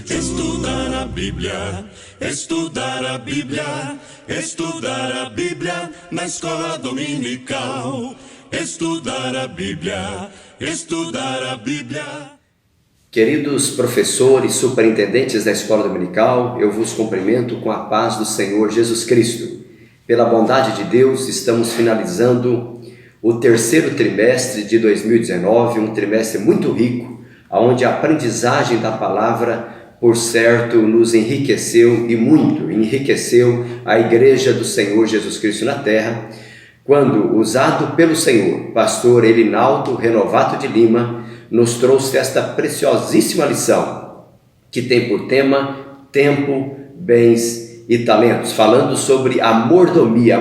Estudar a Bíblia, estudar a Bíblia, estudar a Bíblia na escola dominical. Estudar a Bíblia, estudar a Bíblia. Queridos professores, superintendentes da escola dominical, eu vos cumprimento com a paz do Senhor Jesus Cristo. Pela bondade de Deus, estamos finalizando o terceiro trimestre de 2019, um trimestre muito rico, onde a aprendizagem da palavra, por certo, nos enriqueceu e muito, enriqueceu a Igreja do Senhor Jesus Cristo na terra, quando, usado pelo Senhor, pastor Elinaldo Renovato de Lima, nos trouxe esta preciosíssima lição, que tem por tema tempo, bens e talentos, falando sobre a mordomia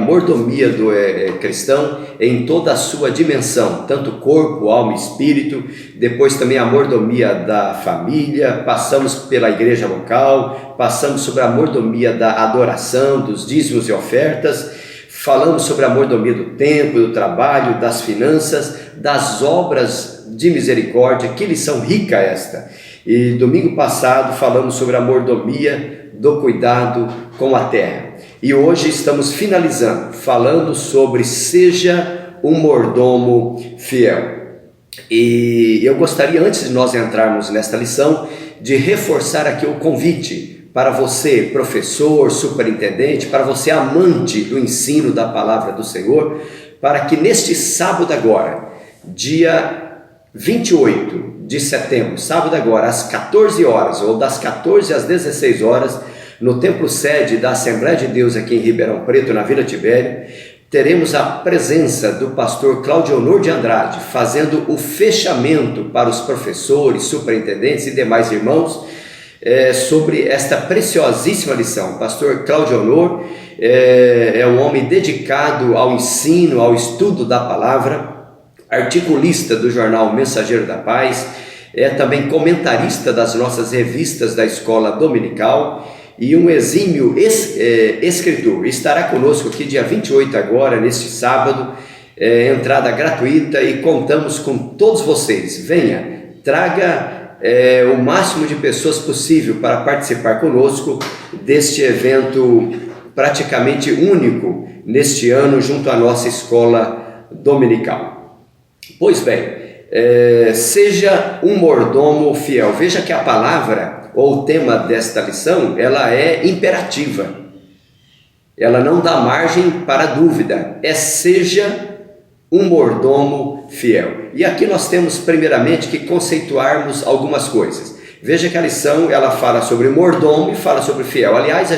do cristão em toda a sua dimensão, tanto corpo, alma e espírito, depois também a mordomia da família, passamos pela igreja local, passamos sobre a mordomia da adoração, dos dízimos e ofertas, falamos sobre a mordomia do tempo, do trabalho, das finanças, das obras de misericórdia. Que lição rica esta! E domingo passado falamos sobre a mordomia do cuidado com a terra. E hoje estamos finalizando, falando sobre seja um mordomo fiel. E eu gostaria, antes de nós entrarmos nesta lição, de reforçar aqui o convite para você, professor, superintendente, para você, amante do ensino da palavra do Senhor, para que neste sábado agora, dia 28 de setembro, sábado agora, às 14 horas, ou das 14 às 16 horas, no templo sede da Assembleia de Deus aqui em Ribeirão Preto, na Vila Tibério, teremos a presença do pastor Claudionor de Andrade, fazendo o fechamento para os professores, superintendentes e demais irmãos, sobre esta preciosíssima lição. O pastor Claudionor é um homem dedicado ao ensino, ao estudo da palavra, articulista do jornal Mensageiro da Paz, é também comentarista das nossas revistas da escola dominical e um exímio escritor. Estará conosco aqui dia 28 agora, neste sábado, entrada gratuita, e contamos com todos vocês. Venha, traga o máximo de pessoas possível para participar conosco deste evento praticamente único neste ano junto à nossa escola dominical. Pois bem, seja um mordomo fiel. Veja que a palavra ou o tema desta lição, ela é imperativa. Ela não dá margem para dúvida. Seja um mordomo fiel. E aqui nós temos primeiramente que conceituarmos algumas coisas. Veja que a lição, ela fala sobre mordomo e fala sobre fiel. Aliás,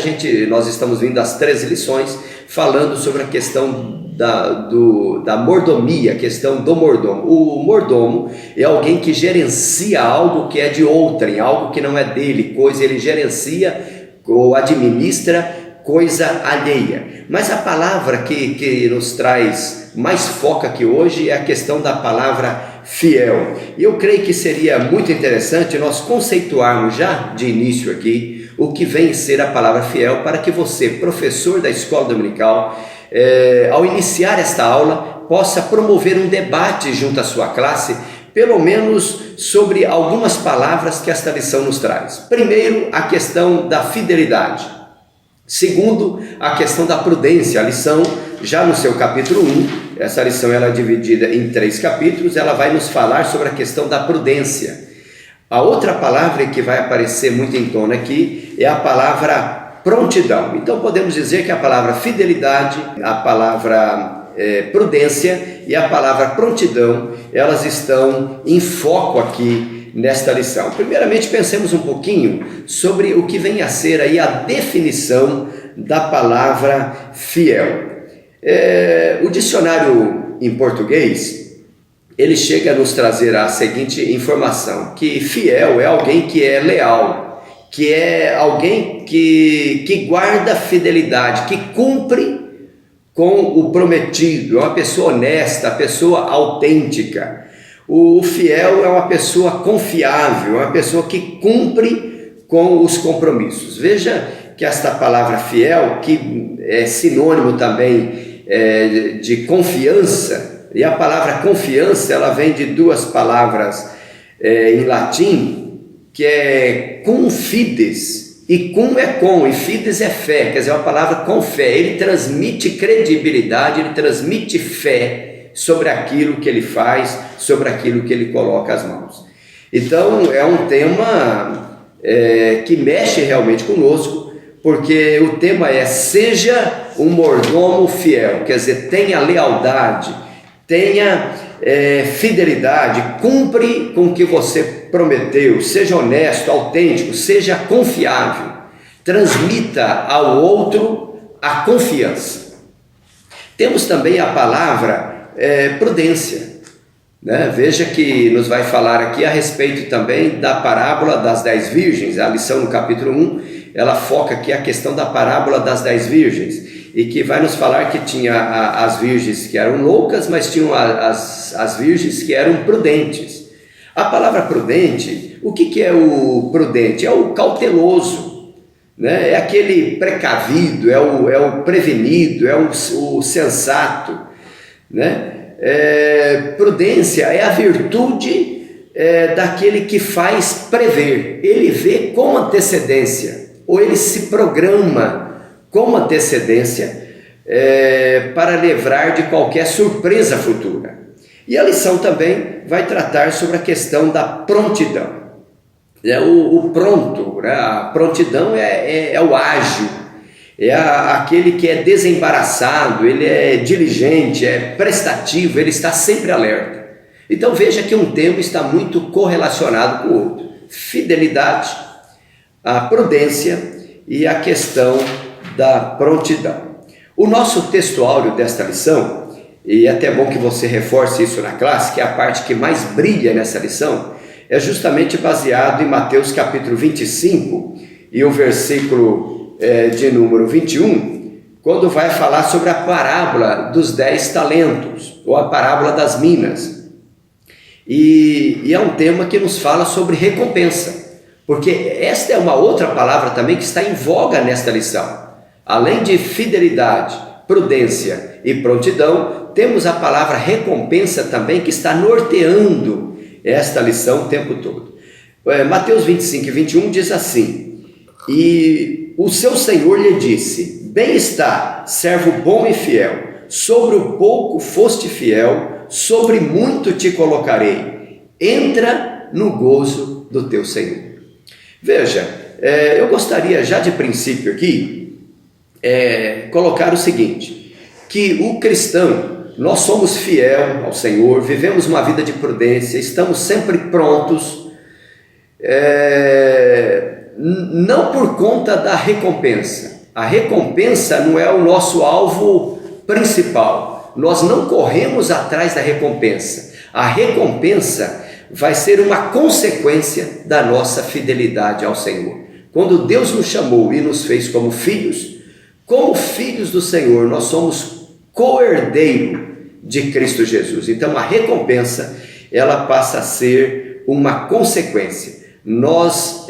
nós estamos vindo das 13 lições falando sobre a questão da mordomia, a questão do mordomo. O mordomo é alguém que gerencia algo que é de outrem, algo que não é dele, ele gerencia ou administra coisa alheia. Mas a palavra que nos traz mais foco aqui hoje é a questão da palavra fiel. E eu creio que seria muito interessante nós conceituarmos já de início aqui o que vem ser a palavra fiel, para que você, professor da escola dominical, ao iniciar esta aula, possa promover um debate junto à sua classe, pelo menos sobre algumas palavras que esta lição nos traz. Primeiro, a questão da fidelidade. Segundo, a questão da prudência. A lição, já no seu capítulo 1, essa lição ela é dividida em 3 capítulos, ela vai nos falar sobre a questão da prudência. A outra palavra que vai aparecer muito em tona aqui é a palavra prontidão. Então podemos dizer que a palavra fidelidade, a palavra prudência e a palavra prontidão, elas estão em foco aqui nesta lição. Primeiramente, pensemos um pouquinho sobre o que vem a ser aí a definição da palavra fiel. O dicionário em português, ele chega a nos trazer a seguinte informação, que fiel é alguém que é leal, que é alguém que guarda fidelidade, que cumpre com o prometido, é uma pessoa honesta, pessoa autêntica. O fiel é uma pessoa confiável, é uma pessoa que cumpre com os compromissos. Veja que esta palavra fiel, que é sinônimo também de confiança, e a palavra confiança, ela vem de duas palavras em latim, que é cum fides, e cum é com, e fides é fé, quer dizer, uma palavra com fé. Ele transmite credibilidade, ele transmite fé sobre aquilo que ele faz, sobre aquilo que ele coloca as mãos. Então é um tema que mexe realmente conosco, porque o tema é: seja um mordomo fiel, quer dizer, tenha lealdade, tenha fidelidade, cumpre com o que você prometeu, seja honesto, autêntico, seja confiável, transmita ao outro a confiança. Temos também a palavra prudência, né? Veja que nos vai falar aqui a respeito também da parábola das 10 virgens. A lição no capítulo 1, ela foca aqui a questão da parábola das 10 virgens, e que vai nos falar que tinha as virgens que eram loucas, mas tinham as virgens que eram prudentes. A palavra prudente, o que é o prudente? É o cauteloso, né? É aquele precavido, é o prevenido, é o sensato, né? Prudência é a virtude daquele que faz prever. Ele vê com antecedência, ou ele se programa com antecedência para livrar de qualquer surpresa futura. E a lição também vai tratar sobre a questão da prontidão. O pronto, né? A prontidão é o ágil, aquele que é desembaraçado, ele é diligente, é prestativo, ele está sempre alerta. Então veja que um tema está muito correlacionado com o outro: fidelidade, a prudência e a questão da prontidão. O nosso textuário desta lição, e é até bom que você reforce isso na classe, que é a parte que mais brilha nessa lição, é justamente baseado em Mateus capítulo 25 e o versículo de número 21, quando vai falar sobre a parábola dos 10 talentos, ou a parábola das minas. E é um tema que nos fala sobre recompensa, porque esta é uma outra palavra também que está em voga nesta lição. Além de fidelidade, prudência e prontidão, temos a palavra recompensa também, que está norteando esta lição o tempo todo. Mateus 25 e 21 diz assim: e o seu Senhor lhe disse: bem está, servo bom e fiel, sobre o pouco foste fiel, sobre muito te colocarei, entra no gozo do teu Senhor. Veja, eu gostaria já de princípio aqui colocar o seguinte, que o cristão, nós somos fiel ao Senhor, vivemos uma vida de prudência, estamos sempre prontos, não por conta da recompensa. A recompensa não é o nosso alvo principal, nós não corremos atrás da recompensa. A recompensa vai ser uma consequência da nossa fidelidade ao Senhor. Quando Deus nos chamou e nos fez como filhos do Senhor, nós somos co-herdeiro de Cristo Jesus. Então a recompensa, ela passa a ser uma consequência. Nós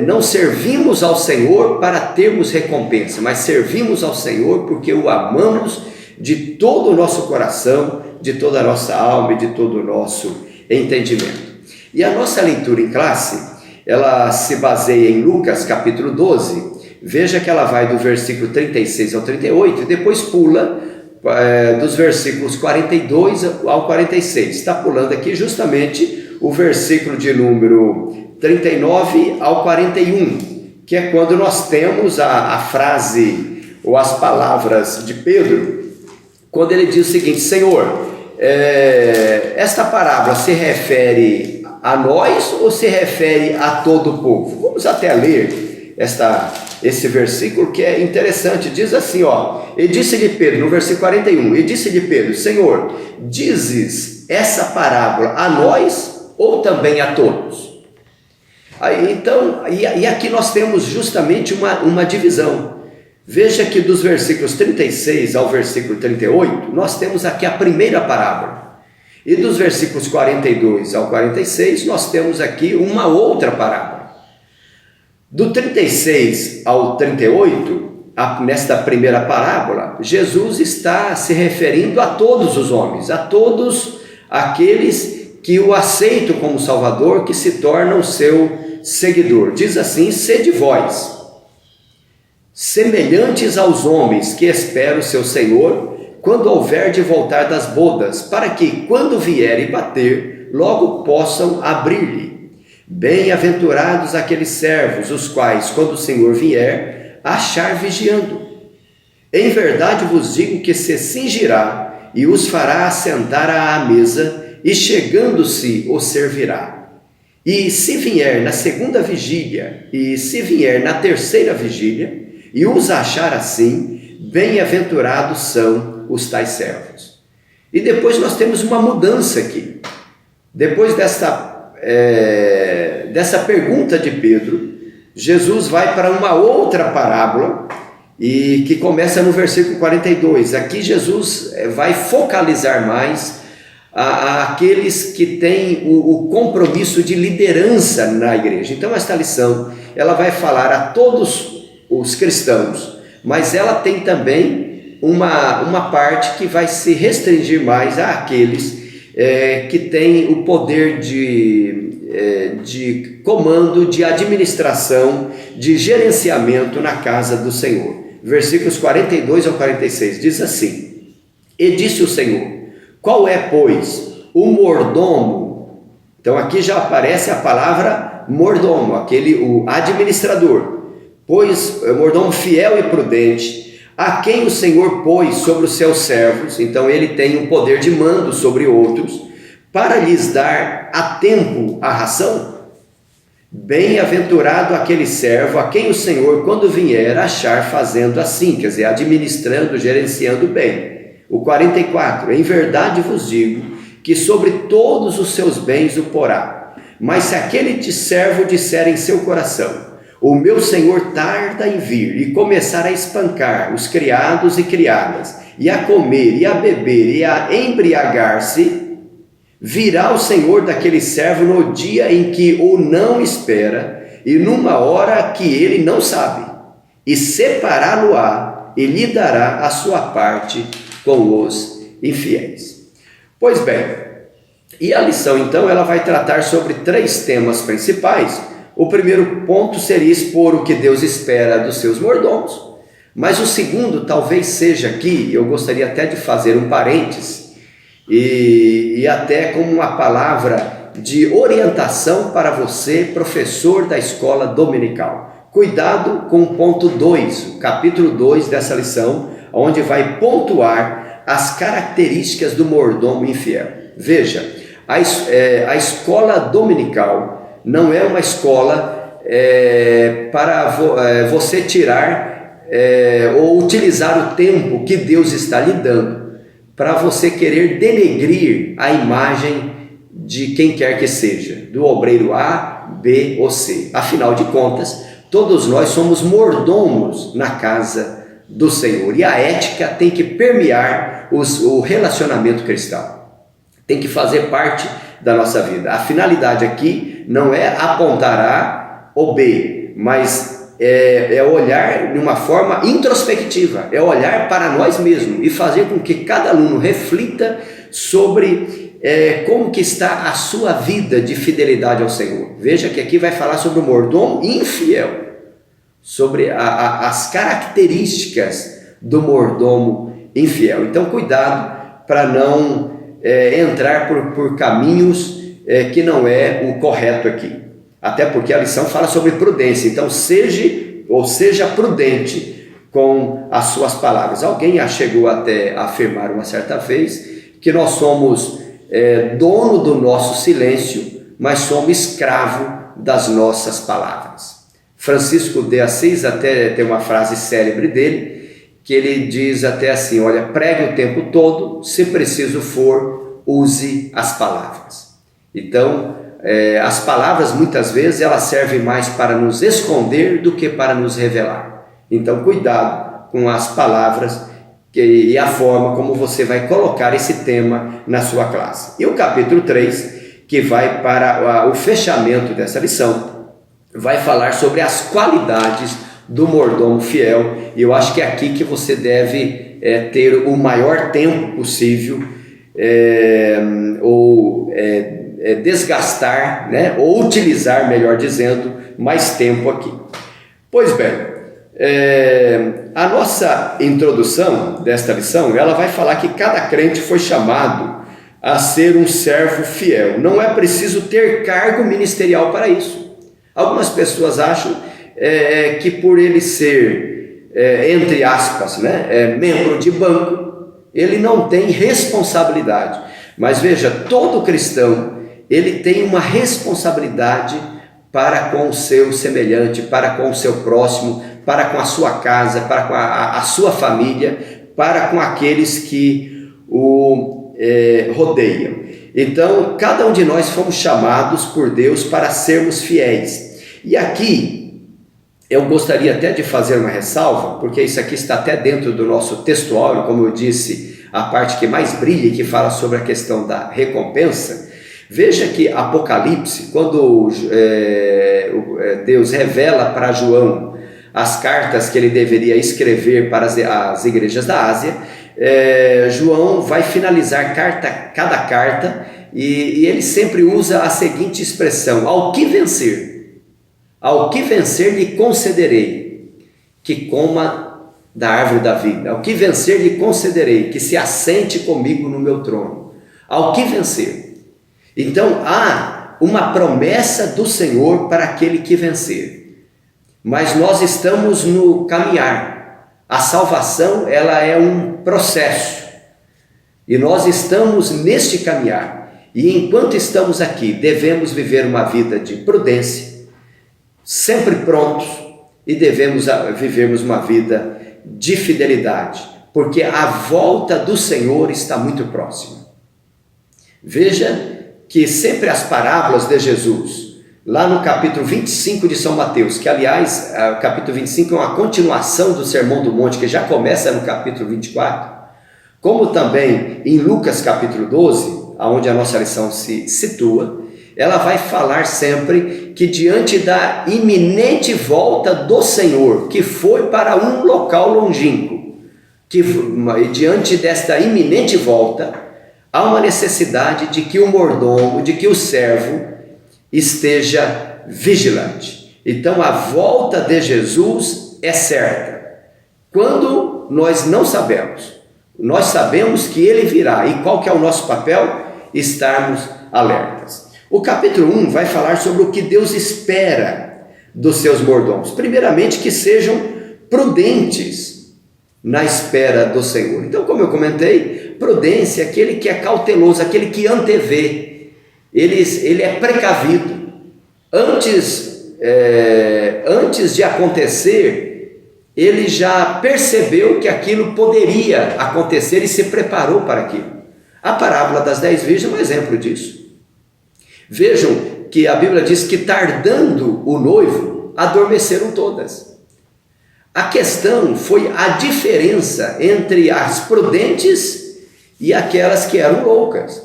não servimos ao Senhor para termos recompensa, mas servimos ao Senhor porque o amamos de todo o nosso coração, de toda a nossa alma e de todo o nosso entendimento. E a nossa leitura em classe, ela se baseia em Lucas capítulo 12. Veja que ela vai do versículo 36 ao 38 e depois pula dos versículos 42 ao 46. Está pulando aqui justamente o versículo de número 39 ao 41, que é quando nós temos a frase ou as palavras de Pedro, quando ele diz o seguinte: Senhor, esta parábola se refere a nós ou se refere a todo o povo? Vamos até ler esse versículo, que é interessante. Diz assim, e disse-lhe Pedro, no versículo 41, e disse-lhe Pedro: Senhor, dizes essa parábola a nós ou também a todos? E aqui nós temos justamente uma divisão. Veja que dos versículos 36 ao versículo 38, nós temos aqui a primeira parábola. E dos versículos 42 ao 46, nós temos aqui uma outra parábola. Do 36 ao 38, nesta primeira parábola, Jesus está se referindo a todos os homens, a todos aqueles que o aceitam como Salvador, que se tornam seu seguidor. Diz assim: sede vós semelhantes aos homens que esperam o seu Senhor, quando houver de voltar das bodas, para que, quando vier e bater, logo possam abrir-lhe. Bem-aventurados aqueles servos, os quais, quando o Senhor vier, achar vigiando. Em verdade vos digo que se cingirá e os fará assentar à mesa, e chegando-se os servirá. E se vier na segunda vigília, e se vier na terceira vigília, e os achar assim, bem-aventurados são os tais servos. E depois nós temos uma mudança aqui. Depois dessa pergunta de Pedro, Jesus vai para uma outra parábola, e que começa no versículo 42. Aqui Jesus vai focalizar mais aqueles que têm o compromisso de liderança na igreja. Então esta lição, ela vai falar a todos os cristãos, mas ela tem também uma parte que vai se restringir mais àqueles que têm o poder de comando, de administração, de gerenciamento na casa do Senhor. Versículos 42 ao 46 diz assim: e disse o Senhor: qual é, pois, o mordomo? Então aqui já aparece a palavra mordomo, o administrador. Pois mordomo fiel e prudente, a quem o Senhor pôs sobre os seus servos, então ele tem um poder de mando sobre outros, para lhes dar a tempo a ração. Bem-aventurado aquele servo a quem o Senhor, quando vier, achar fazendo assim, quer dizer, administrando, gerenciando bem. O 44, em verdade vos digo, que sobre todos os seus bens o porá. Mas se aquele servo disser em seu coração: o meu Senhor tarda em vir, e começar a espancar os criados e criadas, e a comer, e a beber, e a embriagar-se, virá o Senhor daquele servo no dia em que o não espera, e numa hora que ele não sabe, e separá-lo-á, e lhe dará a sua parte com os infiéis. Pois bem, e a lição então, ela vai tratar sobre 3 temas principais. O primeiro ponto seria expor o que Deus espera dos seus mordomos, mas o segundo talvez seja aqui, eu gostaria até de fazer um parênteses, e até como uma palavra de orientação para você, professor da escola dominical. Cuidado com o ponto 2, o capítulo 2 dessa lição, onde vai pontuar as características do mordomo infiel. Veja, a escola dominical não é uma escola para você tirar ou utilizar o tempo que Deus está lhe dando para você querer denegrir a imagem de quem quer que seja, do obreiro A, B ou C. Afinal de contas, todos nós somos mordomos na casa do Senhor, e a ética tem que permear o relacionamento cristão, tem que fazer parte da nossa vida. A finalidade aqui não é apontar A ou B, mas é olhar de uma forma introspectiva, é olhar para nós mesmos e fazer com que cada aluno reflita sobre como que está a sua vida de fidelidade ao Senhor. Veja que aqui vai falar sobre o mordomo infiel, sobre as características do mordomo infiel. Então cuidado para não entrar por caminhos que não é o correto aqui, até porque a lição fala sobre prudência. Então seja prudente com as suas palavras. Alguém já chegou até a afirmar uma certa vez que nós somos dono do nosso silêncio, mas somos escravo das nossas palavras. Francisco de Assis até tem uma frase célebre dele, que ele diz até assim: olha, pregue o tempo todo, se preciso for, use as palavras. Então, as palavras muitas vezes elas servem mais para nos esconder do que para nos revelar. Então, cuidado com as palavras e a forma como você vai colocar esse tema na sua classe. E o capítulo 3, que vai para o fechamento dessa lição, vai falar sobre as qualidades do mordomo fiel. E eu acho que é aqui que você deve ter o maior tempo possível, desgastar, né? Ou utilizar, melhor dizendo, mais tempo aqui. Pois bem, a nossa introdução desta lição, ela vai falar que cada crente foi chamado a ser um servo fiel. Não é preciso ter cargo ministerial para isso. Algumas pessoas acham que por ele ser, entre aspas, né, membro de banco, ele não tem responsabilidade. Mas veja, todo cristão, ele tem uma responsabilidade para com o seu semelhante, para com o seu próximo, para com a sua casa, para com a sua família, para com aqueles que o rodeiam. Então, cada um de nós fomos chamados por Deus para sermos fiéis. E aqui, eu gostaria até de fazer uma ressalva, porque isso aqui está até dentro do nosso textuário, como eu disse, a parte que mais brilha e que fala sobre a questão da recompensa. Veja que Apocalipse, quando Deus revela para João as cartas que ele deveria escrever para as igrejas da Ásia, João vai finalizar cada carta e ele sempre usa a seguinte expressão: ao que vencer lhe concederei que coma da árvore da vida, ao que vencer lhe concederei que se assente comigo no meu trono, ao que vencer. Então há uma promessa do Senhor para aquele que vencer, mas nós estamos no caminhar. A salvação, ela é um processo e nós estamos neste caminhar, e enquanto estamos aqui devemos viver uma vida de prudência, sempre prontos, e devemos vivermos uma vida de fidelidade, porque a volta do Senhor está muito próxima. Veja que sempre as parábolas de Jesus, lá no capítulo 25 de São Mateus, que aliás, o capítulo 25 é uma continuação do Sermão do Monte, que já começa no capítulo 24, como também em Lucas capítulo 12, onde a nossa lição se situa, ela vai falar sempre que diante da iminente volta do Senhor, que foi para um local longínquo, diante desta iminente volta, há uma necessidade de que o mordomo, de que o servo esteja vigilante. Então a volta de Jesus é certa. Quando nós não sabemos, nós sabemos que ele virá. E qual que é o nosso papel? Estarmos alertas. O capítulo 1 vai falar sobre o que Deus espera dos seus mordomos. Primeiramente, que sejam prudentes na espera do Senhor. Então, como eu comentei, prudência é aquele que é cauteloso, aquele que antevê, ele é precavido. Antes de acontecer, ele já percebeu que aquilo poderia acontecer e se preparou para aquilo. A parábola das 10 virgens é um exemplo disso. Vejam que a Bíblia diz que tardando o noivo, adormeceram todas. A questão foi a diferença entre as prudentes e aquelas que eram loucas.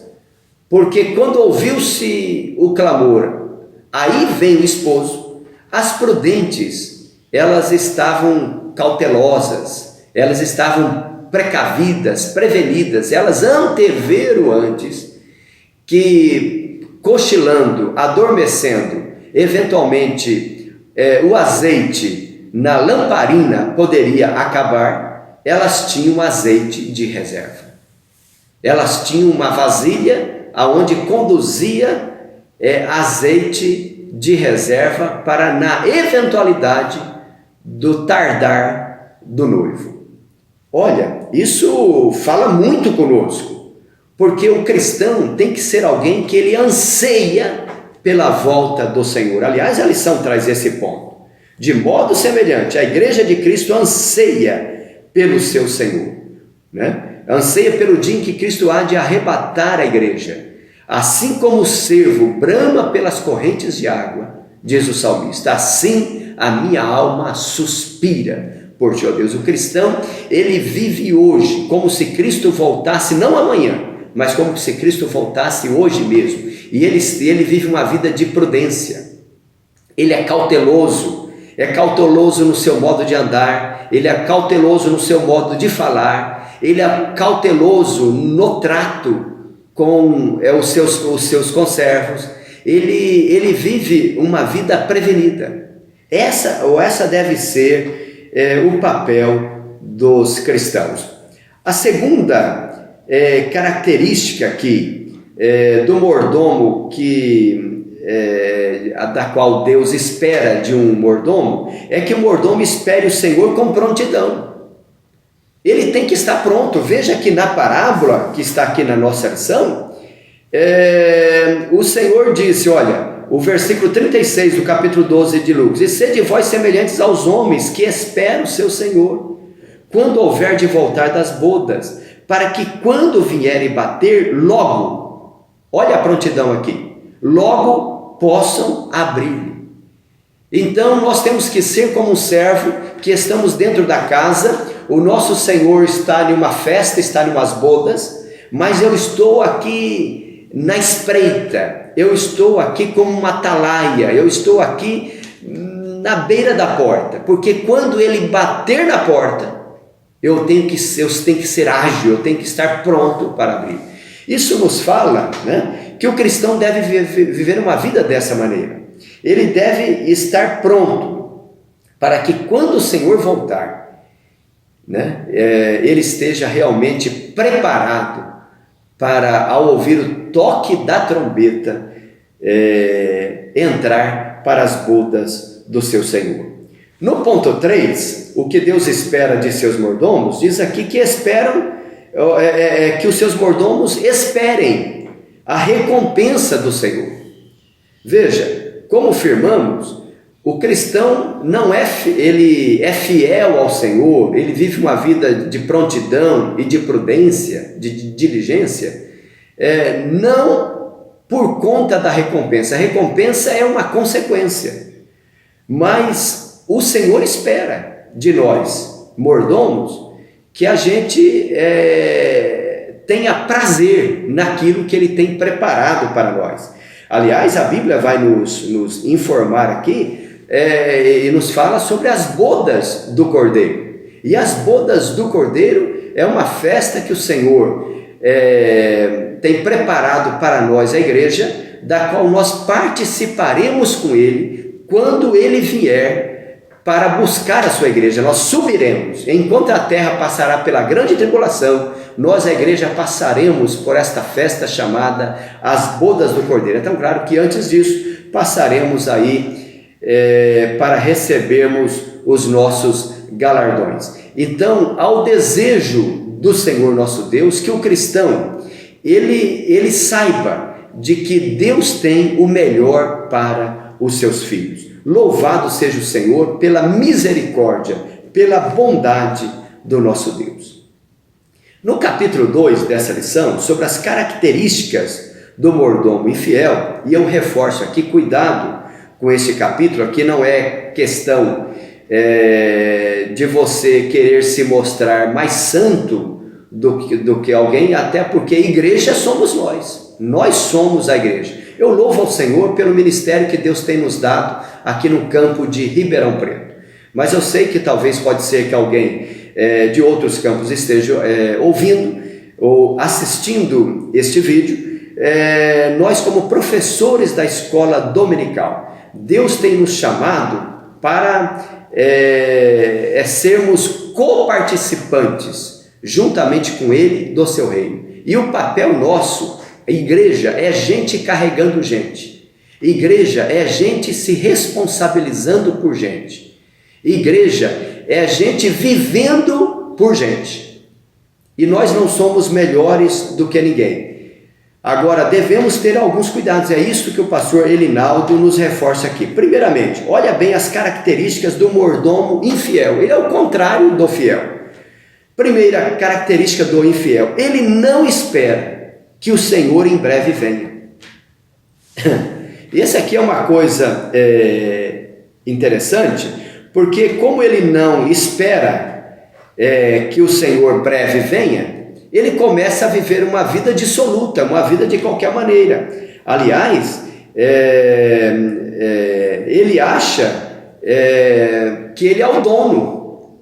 Porque quando ouviu-se o clamor, aí vem o esposo, as prudentes, elas estavam cautelosas, elas estavam precavidas, prevenidas, elas anteveram antes que, cochilando, adormecendo, eventualmente o azeite na lamparina poderia acabar, elas tinham azeite de reserva. Elas tinham uma vasilha aonde conduzia azeite de reserva para, na eventualidade do tardar do noivo. Olha, isso fala muito conosco, porque o cristão tem que ser alguém que ele anseia pela volta do Senhor. Aliás, a lição traz esse ponto. De modo semelhante, a igreja de Cristo anseia pelo seu Senhor, né? Anseia pelo dia em que Cristo há de arrebatar a igreja. Assim como o cervo brama pelas correntes de água, diz o salmista, assim a minha alma suspira por ti, ó Deus. O cristão, ele vive hoje como se Cristo voltasse, não amanhã, mas como se Cristo voltasse hoje mesmo. E ele vive uma vida de prudência. Ele é cauteloso, é cauteloso no seu modo de andar, ele é cauteloso no seu modo de falar, ele é cauteloso no trato com os seus conservos, ele vive uma vida prevenida. Essa deve ser o papel dos cristãos. A segunda característica aqui do mordomo da qual Deus espera de um mordomo, é que o mordomo espere o Senhor com prontidão. Ele tem que estar pronto. Veja que na parábola que está aqui na nossa lição, o Senhor disse, olha, o versículo 36 do capítulo 12 de Lucas: e sede vós semelhantes aos homens que esperam o seu Senhor, quando houver de voltar das bodas, para que quando vierem bater, logo, olha a prontidão aqui, logo possam abrir. Então nós temos que ser como um servo que estamos dentro da casa, o nosso Senhor está em uma festa, está em umas bodas, mas eu estou aqui na espreita, eu estou aqui como uma atalaia, eu estou aqui na beira da porta, porque quando ele bater na porta, eu tenho que ser ágil, eu tenho que estar pronto para abrir. Isso nos fala, que o cristão deve viver uma vida dessa maneira. Ele deve estar pronto para que quando o Senhor voltar, ele esteja realmente preparado para, ao ouvir o toque da trombeta, entrar para as bodas do seu Senhor. No ponto 3, o que Deus espera de seus mordomos, diz aqui que que os seus mordomos esperem a recompensa do Senhor. Veja, como afirmamos, o cristão ele é fiel ao Senhor, ele vive uma vida de prontidão e de prudência, de diligência, não por conta da recompensa. A recompensa é uma consequência, mas o Senhor espera de nós, mordomos, que a gente tenha prazer naquilo que Ele tem preparado para nós. Aliás, a Bíblia vai nos informar aqui e nos fala sobre as bodas do Cordeiro. E as bodas do Cordeiro é uma festa que o Senhor tem preparado para nós, a igreja, da qual nós participaremos com Ele quando Ele vier para buscar a sua igreja. Nós subiremos, enquanto a terra passará pela grande tribulação, nós, a igreja, passaremos por esta festa chamada as bodas do Cordeiro. Então, claro que antes disso, passaremos aí para recebermos os nossos galardões. Então, ao desejo do Senhor nosso Deus, que o cristão, ele saiba de que Deus tem o melhor para os seus filhos. Louvado seja o Senhor pela misericórdia, pela bondade do nosso Deus. No capítulo 2 dessa lição, sobre as características do mordomo infiel, e eu reforço aqui, cuidado com esse capítulo, aqui não é questão de você querer se mostrar mais santo do que alguém, até porque a igreja somos nós somos a igreja. Eu louvo ao Senhor pelo ministério que Deus tem nos dado aqui no campo de Ribeirão Preto, mas eu sei que talvez pode ser que alguém de outros campos esteja ouvindo ou assistindo este vídeo. Nós, como professores da escola dominical, Deus tem nos chamado para sermos coparticipantes juntamente com Ele do seu reino, e o papel nosso, a igreja, é gente carregando gente. Igreja é gente se responsabilizando por gente. Igreja é gente vivendo por gente. E nós não somos melhores do que ninguém. Agora, devemos ter alguns cuidados. É isso que o pastor Elinaldo nos reforça aqui. Primeiramente, olha bem as características do mordomo infiel. Ele é o contrário do fiel. Primeira característica do infiel: ele não espera que o Senhor em breve venha. E essa aqui é uma coisa interessante, porque como ele não espera que o Senhor breve venha, ele começa a viver uma vida dissoluta, uma vida de qualquer maneira. Aliás, ele acha que ele é o dono,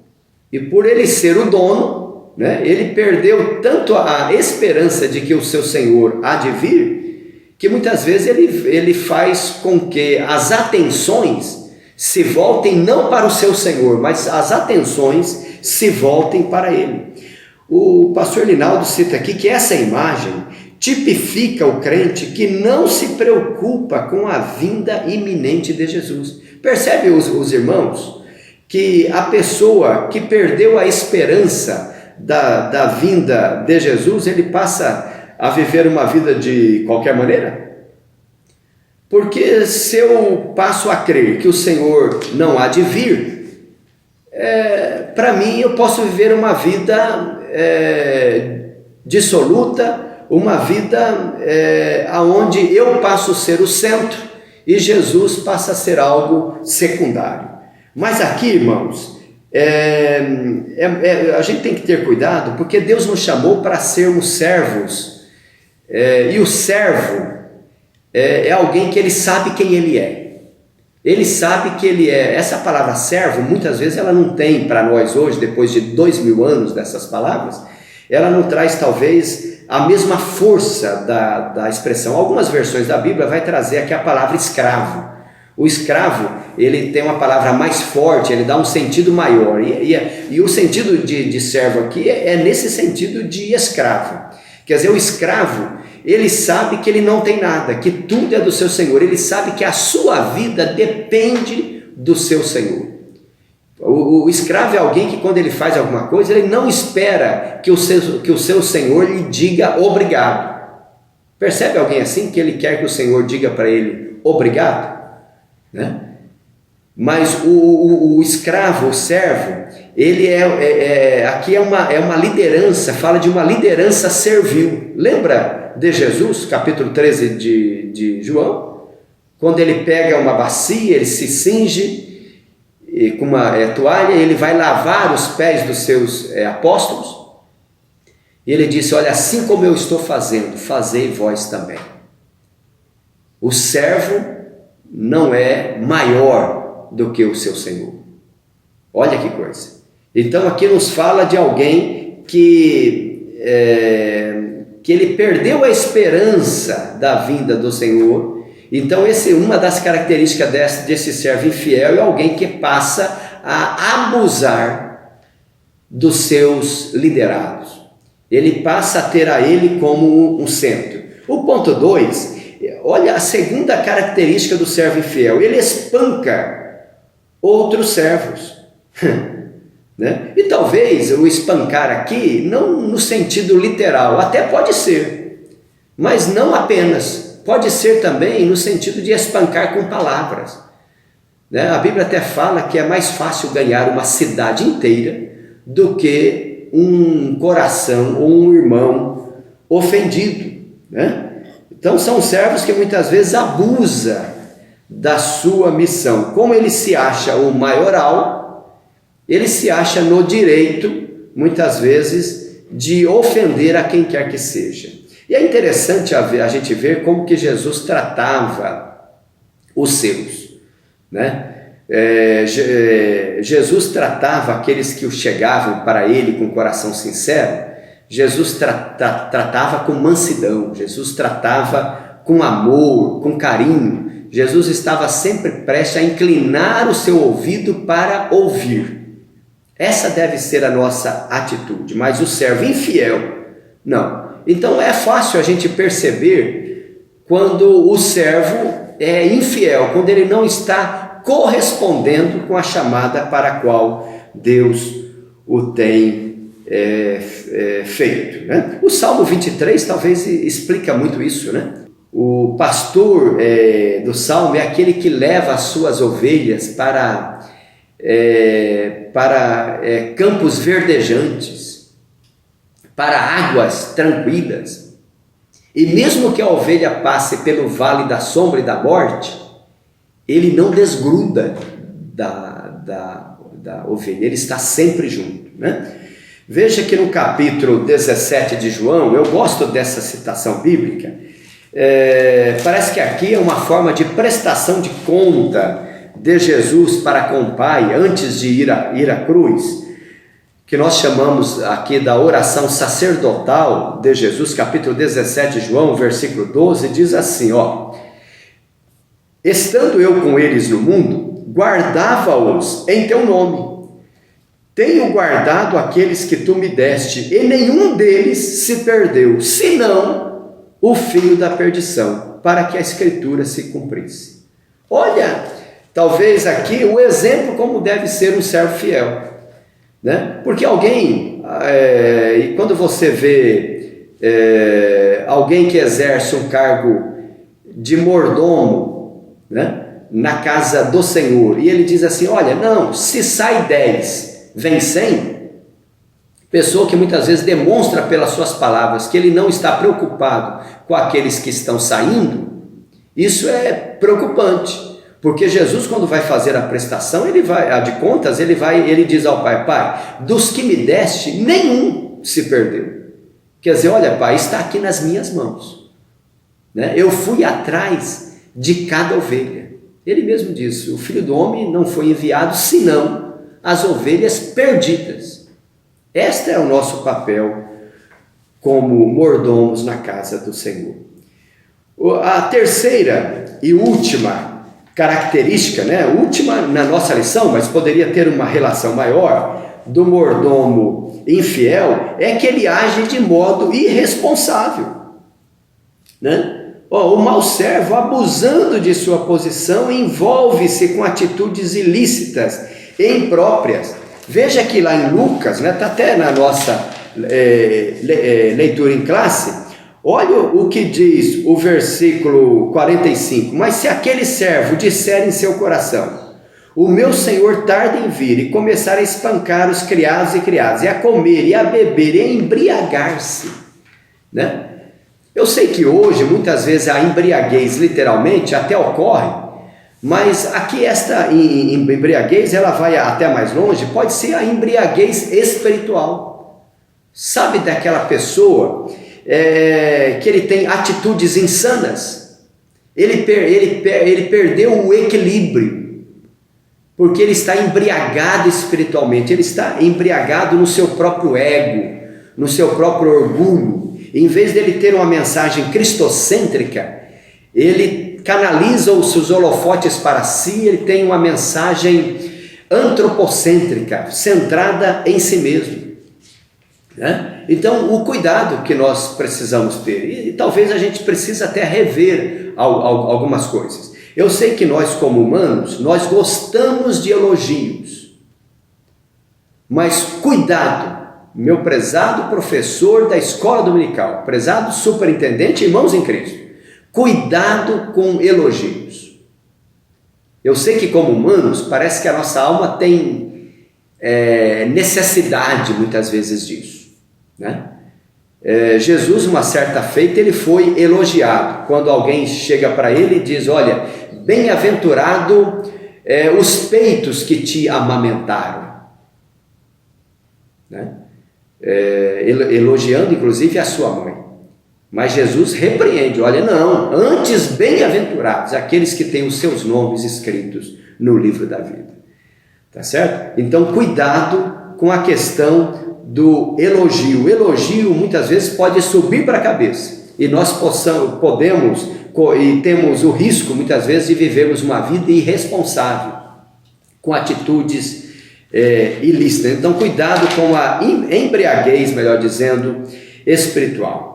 e por ele ser o dono, né, ele perdeu tanto a esperança de que o seu Senhor há de vir, que muitas vezes ele faz com que as atenções se voltem não para o seu Senhor, mas as atenções se voltem para ele. O pastor Linaldo cita aqui que essa imagem tipifica o crente que não se preocupa com a vinda iminente de Jesus. Percebe os irmãos que a pessoa que perdeu a esperança da vinda de Jesus, ele passa a viver uma vida de qualquer maneira? Porque se eu passo a crer que o Senhor não há de vir, para mim eu posso viver uma vida dissoluta, uma vida onde eu passo a ser o centro e Jesus passa a ser algo secundário. Mas aqui, irmãos, a gente tem que ter cuidado, porque Deus nos chamou para sermos servos, e o servo é alguém que ele sabe quem ele é. Ele sabe que ele é. Essa palavra servo, muitas vezes ela não tem para nós hoje, depois de 2000 anos dessas palavras, ela não traz talvez a mesma força da expressão. Algumas versões da Bíblia vai trazer aqui a palavra escravo. O escravo, ele tem uma palavra mais forte, ele dá um sentido maior, e o sentido de servo aqui é nesse sentido de escravo. Quer dizer, o escravo, ele sabe que ele não tem nada, que tudo é do seu Senhor, ele sabe que a sua vida depende do seu Senhor. O escravo é alguém que, quando ele faz alguma coisa, ele não espera que o seu Senhor lhe diga obrigado. Percebe alguém assim, que ele quer que o Senhor diga para ele obrigado? Né? Mas o escravo, o servo, ele aqui é uma liderança, fala de uma liderança servil. Lembra de Jesus, capítulo 13 de João? Quando ele pega uma bacia, ele se cinge com uma toalha, ele vai lavar os pés dos seus apóstolos, e ele disse: olha, assim como eu estou fazendo, fazei vós também. O servo não é maior do que o seu Senhor. Olha que coisa. Então aqui nos fala de alguém que ele perdeu a esperança da vinda do Senhor. Então uma das características desse servo infiel é alguém que passa a abusar dos seus liderados. Ele passa a ter a ele como um centro. O ponto 2, olha a segunda característica do servo infiel: ele espanca outros servos. Né? E talvez o espancar aqui, não no sentido literal, até pode ser, mas não apenas. Pode ser também no sentido de espancar com palavras. Né? A Bíblia até fala que é mais fácil ganhar uma cidade inteira do que um coração ou um irmão ofendido. Né? Então são servos que muitas vezes abusam da sua missão. Como ele se acha o maioral, ele se acha no direito, muitas vezes, de ofender a quem quer que seja. E é interessante a gente ver como que Jesus tratava os seus. Né? Jesus tratava aqueles que chegavam para ele com o coração sincero. Jesus tratava com mansidão, Jesus tratava com amor, com carinho. Jesus estava sempre prestes a inclinar o seu ouvido para ouvir. Essa deve ser a nossa atitude, mas o servo infiel, não. Então é fácil a gente perceber quando o servo é infiel, quando ele não está correspondendo com a chamada para a qual Deus o tem feito. Né? O Salmo 23 talvez explica muito isso. Né? O pastor do Salmo é aquele que leva as suas ovelhas para campos verdejantes, para águas tranquilas. E mesmo que a ovelha passe pelo vale da sombra e da morte, ele não desgruda da ovelha, ele está sempre junto. Né? Veja que no capítulo 17 de João, eu gosto dessa citação bíblica, parece que aqui é uma forma de prestação de conta de Jesus para com o Pai, antes de ir à cruz, que nós chamamos aqui da oração sacerdotal de Jesus, capítulo 17, João, versículo 12, diz assim, estando eu com eles no mundo, guardava-os em teu nome. Tenho guardado aqueles que tu me deste, e nenhum deles se perdeu, senão o filho da perdição, para que a Escritura se cumprisse. Olha, talvez aqui o exemplo como deve ser um servo fiel, né? Porque alguém, e quando você vê alguém que exerce um cargo de mordomo, né, na casa do Senhor, e ele diz assim, olha, não, se sai 10, vem 100, pessoa que muitas vezes demonstra pelas suas palavras que ele não está preocupado com aqueles que estão saindo, isso é preocupante. Porque Jesus, quando vai fazer a prestação, ele diz ao Pai, Pai, dos que me deste, nenhum se perdeu. Quer dizer, olha, Pai, está aqui nas minhas mãos, né? Eu fui atrás de cada ovelha. Ele mesmo disse, o Filho do Homem não foi enviado, senão as ovelhas perdidas. Este é o nosso papel como mordomos na casa do Senhor. A terceira e última característica, né? Última na nossa lição, mas poderia ter uma relação maior, do mordomo infiel, é que ele age de modo irresponsável, né? O mau servo, abusando de sua posição, envolve-se com atitudes ilícitas e impróprias. Veja que lá em Lucas, né? Está até na nossa leitura em classe. Olha o que diz o versículo 45. Mas se aquele servo disser em seu coração, o meu senhor tarda em vir, e começar a espancar os criados e criadas, e a comer, e a beber, e a embriagar-se, né? Eu sei que hoje, muitas vezes, a embriaguez, literalmente, até ocorre, mas aqui esta embriaguez, ela vai até mais longe, pode ser a embriaguez espiritual. Sabe daquela pessoa que ele tem atitudes insanas? Ele perdeu o equilíbrio, porque ele está embriagado espiritualmente, ele está embriagado no seu próprio ego, no seu próprio orgulho. Em vez dele ter uma mensagem cristocêntrica, ele canaliza os seus holofotes para si, ele tem uma mensagem antropocêntrica, centrada em si mesmo, né? Então, o cuidado que nós precisamos ter, e talvez a gente precise até rever algumas coisas. Eu sei que nós, como humanos, nós gostamos de elogios, mas cuidado, meu prezado professor da escola dominical, prezado superintendente, irmãos em Cristo, cuidado com elogios. Eu sei que como humanos, parece que a nossa alma tem necessidade muitas vezes disso, né? Jesus, uma certa feita, ele foi elogiado, quando alguém chega para ele e diz, olha, bem-aventurado os peitos que te amamentaram, né? Elogiando inclusive a sua mãe. Mas Jesus repreende, olha, não, antes bem-aventurados aqueles que têm os seus nomes escritos no livro da vida, tá certo? Então cuidado com a questão do elogio. O elogio muitas vezes pode subir para a cabeça, e nós podemos e temos o risco muitas vezes de vivermos uma vida irresponsável, com atitudes ilícita. Então cuidado com a embriaguez, melhor dizendo, espiritual.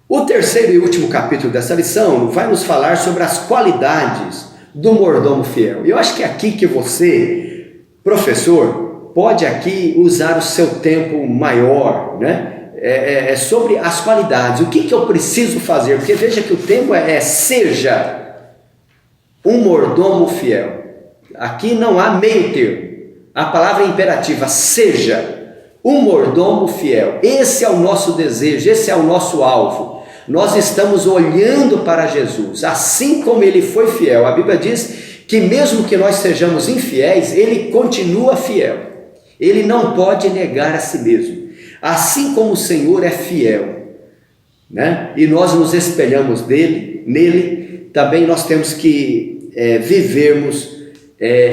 O terceiro e último capítulo dessa lição vai nos falar sobre as qualidades do mordomo fiel. E eu acho que é aqui que você, professor, pode aqui usar o seu tempo maior, né? Sobre as qualidades, o que eu preciso fazer, porque veja que o tema seja um mordomo fiel. Aqui não há meio termo. A palavra é imperativa, seja um mordomo fiel. Esse é o nosso desejo, esse é o nosso alvo. Nós estamos olhando para Jesus, assim como ele foi fiel. A Bíblia diz que mesmo que nós sejamos infiéis, ele continua fiel. Ele não pode negar a si mesmo. Assim como o Senhor é fiel, né? E nós nos espelhamos nele, também nós temos que vivermos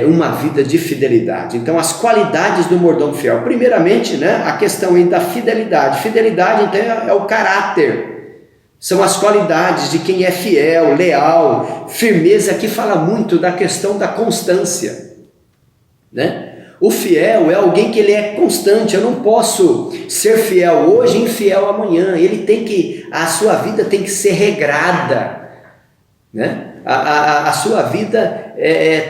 uma vida de fidelidade. Então, as qualidades do mordomo fiel. Primeiramente, né, a questão aí da fidelidade. Fidelidade, então, é o caráter. São as qualidades de quem é fiel, leal, firmeza, que fala muito da questão da constância, né? O fiel é alguém que ele é constante. Eu não posso ser fiel hoje e infiel amanhã. A sua vida tem que ser regrada, né? A sua vida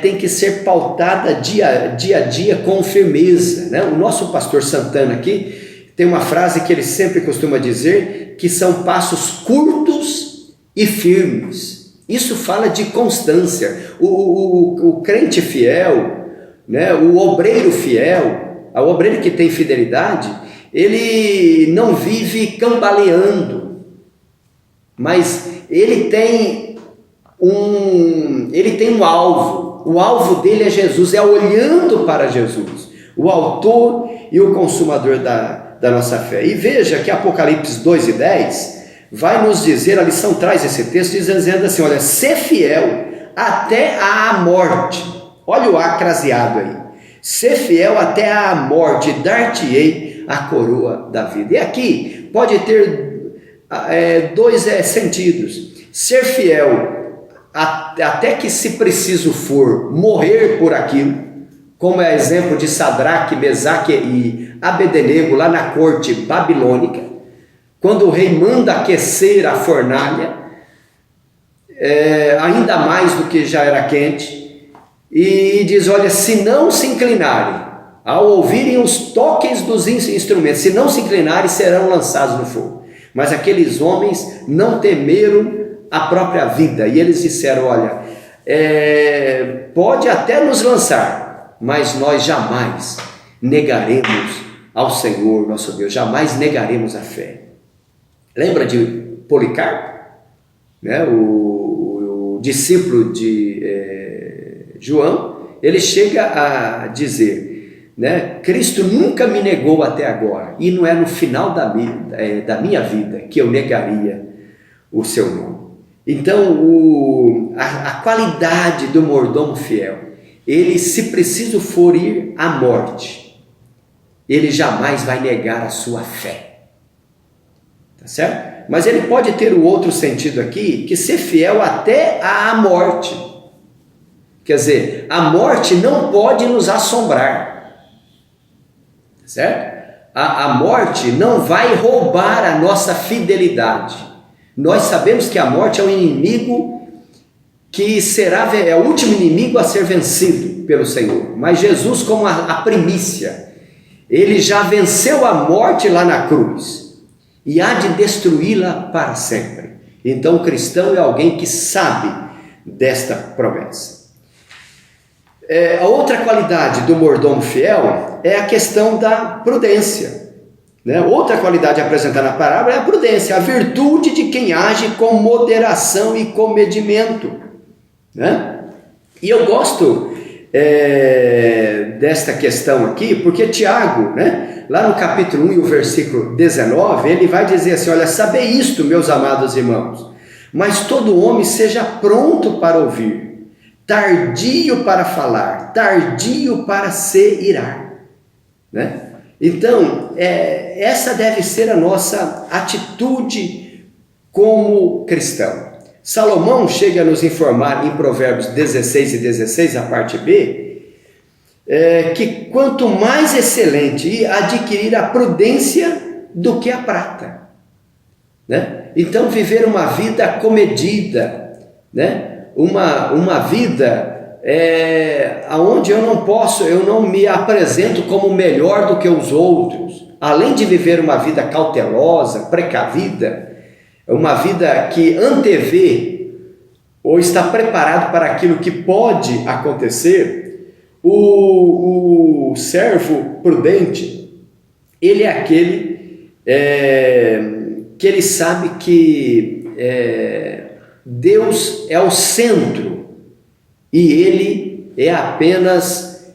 tem que ser pautada dia a dia com firmeza, né? O nosso pastor Santana aqui tem uma frase que ele sempre costuma dizer, que são passos curtos e firmes. Isso fala de constância. O crente fiel, né? O obreiro fiel, o obreiro que tem fidelidade, ele não vive cambaleando, mas ele tem um alvo. O alvo dele é Jesus, é olhando para Jesus, o autor e o consumador da nossa fé. E veja que Apocalipse 2:10 vai nos dizer, a lição traz esse texto dizendo assim, olha, ser fiel até a morte. Olha o acraseado aí. Ser fiel até a morte, dar-te-ei a coroa da vida. E aqui pode ter dois sentidos. Ser fiel até que, se preciso for, morrer por aquilo, como é exemplo de Sadraque, Mesaque e Abednego lá na corte babilônica, quando o rei manda aquecer a fornalha, ainda mais do que já era quente, e diz, olha, se não se inclinarem, ao ouvirem os toques dos instrumentos, se não se inclinarem, serão lançados no fogo. Mas aqueles homens não temeram a própria vida, e eles disseram, olha, pode até nos lançar, mas nós jamais negaremos ao Senhor nosso Deus, jamais negaremos a fé. Lembra de Policarpo, né? O discípulo de João? Ele chega a dizer, né, Cristo nunca me negou até agora, e não é no final da minha vida que eu negaria o seu nome. Então, a qualidade do mordomo fiel, ele, se preciso for ir à morte, ele jamais vai negar a sua fé, tá certo? Mas ele pode ter o outro sentido aqui, que ser fiel até à morte. Quer dizer, a morte não pode nos assombrar, tá certo? A morte não vai roubar a nossa fidelidade. Nós sabemos que a morte é um inimigo que é o último inimigo a ser vencido pelo Senhor. Mas Jesus, como a primícia, ele já venceu a morte lá na cruz e há de destruí-la para sempre. Então o cristão é alguém que sabe desta promessa. A outra qualidade do mordomo fiel é a questão da prudência. Né? Outra qualidade apresentada na parábola é a prudência, a virtude de quem age com moderação e comedimento. Né? E eu gosto desta questão aqui, porque Tiago, né, lá no capítulo 1 e o versículo 19, ele vai dizer assim, olha, sabei isto, meus amados irmãos, mas todo homem seja pronto para ouvir, tardio para falar, tardio para se irar. Né? Então, essa deve ser a nossa atitude como cristão. Salomão chega a nos informar em Provérbios 16:16, a parte B, que quanto mais excelente adquirir a prudência do que a prata. Né? Então, viver uma vida comedida, né? uma vida onde eu não me apresento como melhor do que os outros, além de viver uma vida cautelosa, precavida, uma vida que antevê ou está preparado para aquilo que pode acontecer. O servo prudente, ele é aquele que ele sabe que Deus é o centro e ele é apenas,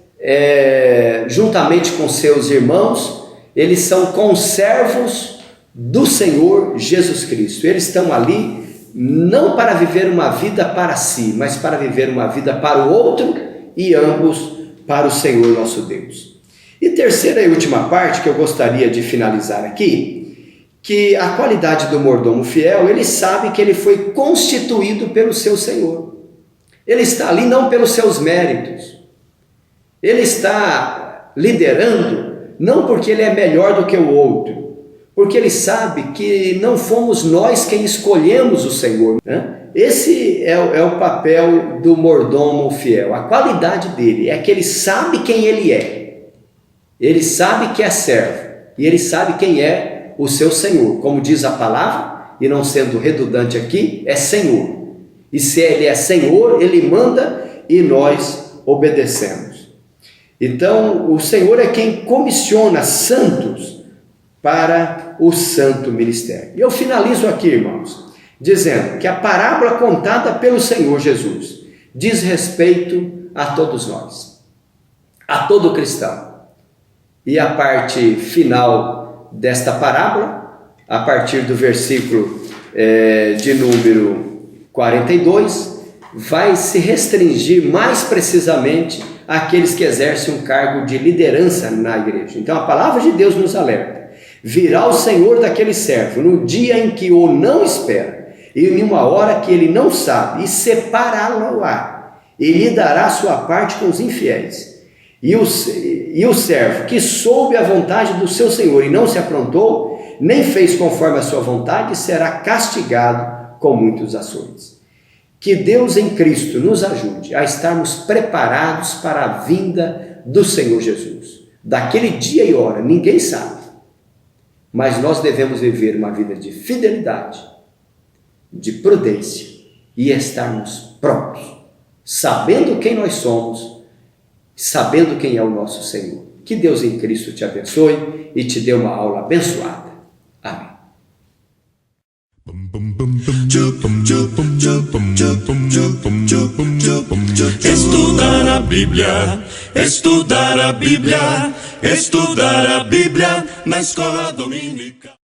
juntamente com seus irmãos, eles são conservos do Senhor Jesus Cristo. Eles estão ali não para viver uma vida para si, mas para viver uma vida para o outro e ambos para o Senhor nosso Deus. E terceira e última parte que eu gostaria de finalizar aqui, que a qualidade do mordomo fiel, ele sabe que ele foi constituído pelo seu Senhor. Ele está ali não pelos seus méritos. Ele está liderando não porque ele é melhor do que o outro, porque ele sabe que não fomos nós quem escolhemos o Senhor, né? Esse é o papel do mordomo fiel. A qualidade dele é que ele sabe quem ele é. Ele sabe que é servo e ele sabe quem é o seu Senhor. Como diz a palavra, e não sendo redundante aqui, é Senhor. E se ele é Senhor, ele manda e nós obedecemos. Então, o Senhor é quem comissiona santos para o santo ministério. E eu finalizo aqui, irmãos, dizendo que a parábola contada pelo Senhor Jesus diz respeito a todos nós, a todo cristão. E a parte final desta parábola, a partir do versículo de número 42, vai se restringir mais precisamente àqueles que exercem um cargo de liderança na igreja. Então a palavra de Deus nos alerta: virá o Senhor daquele servo no dia em que o não espera, e em uma hora que ele não sabe, e separá-lo-á, e lhe dará sua parte com os infiéis. E o servo que soube a vontade do seu Senhor e não se aprontou, nem fez conforme a sua vontade, será castigado com muitos açoites. Que Deus em Cristo nos ajude a estarmos preparados para a vinda do Senhor Jesus. Daquele dia e hora, ninguém sabe, mas nós devemos viver uma vida de fidelidade, de prudência e estarmos prontos, sabendo quem nós somos, sabendo quem é o nosso Senhor. Que Deus em Cristo te abençoe e te dê uma aula abençoada. Amém. Estudar a Bíblia, estudar a Bíblia, estudar a Bíblia na escola dominical.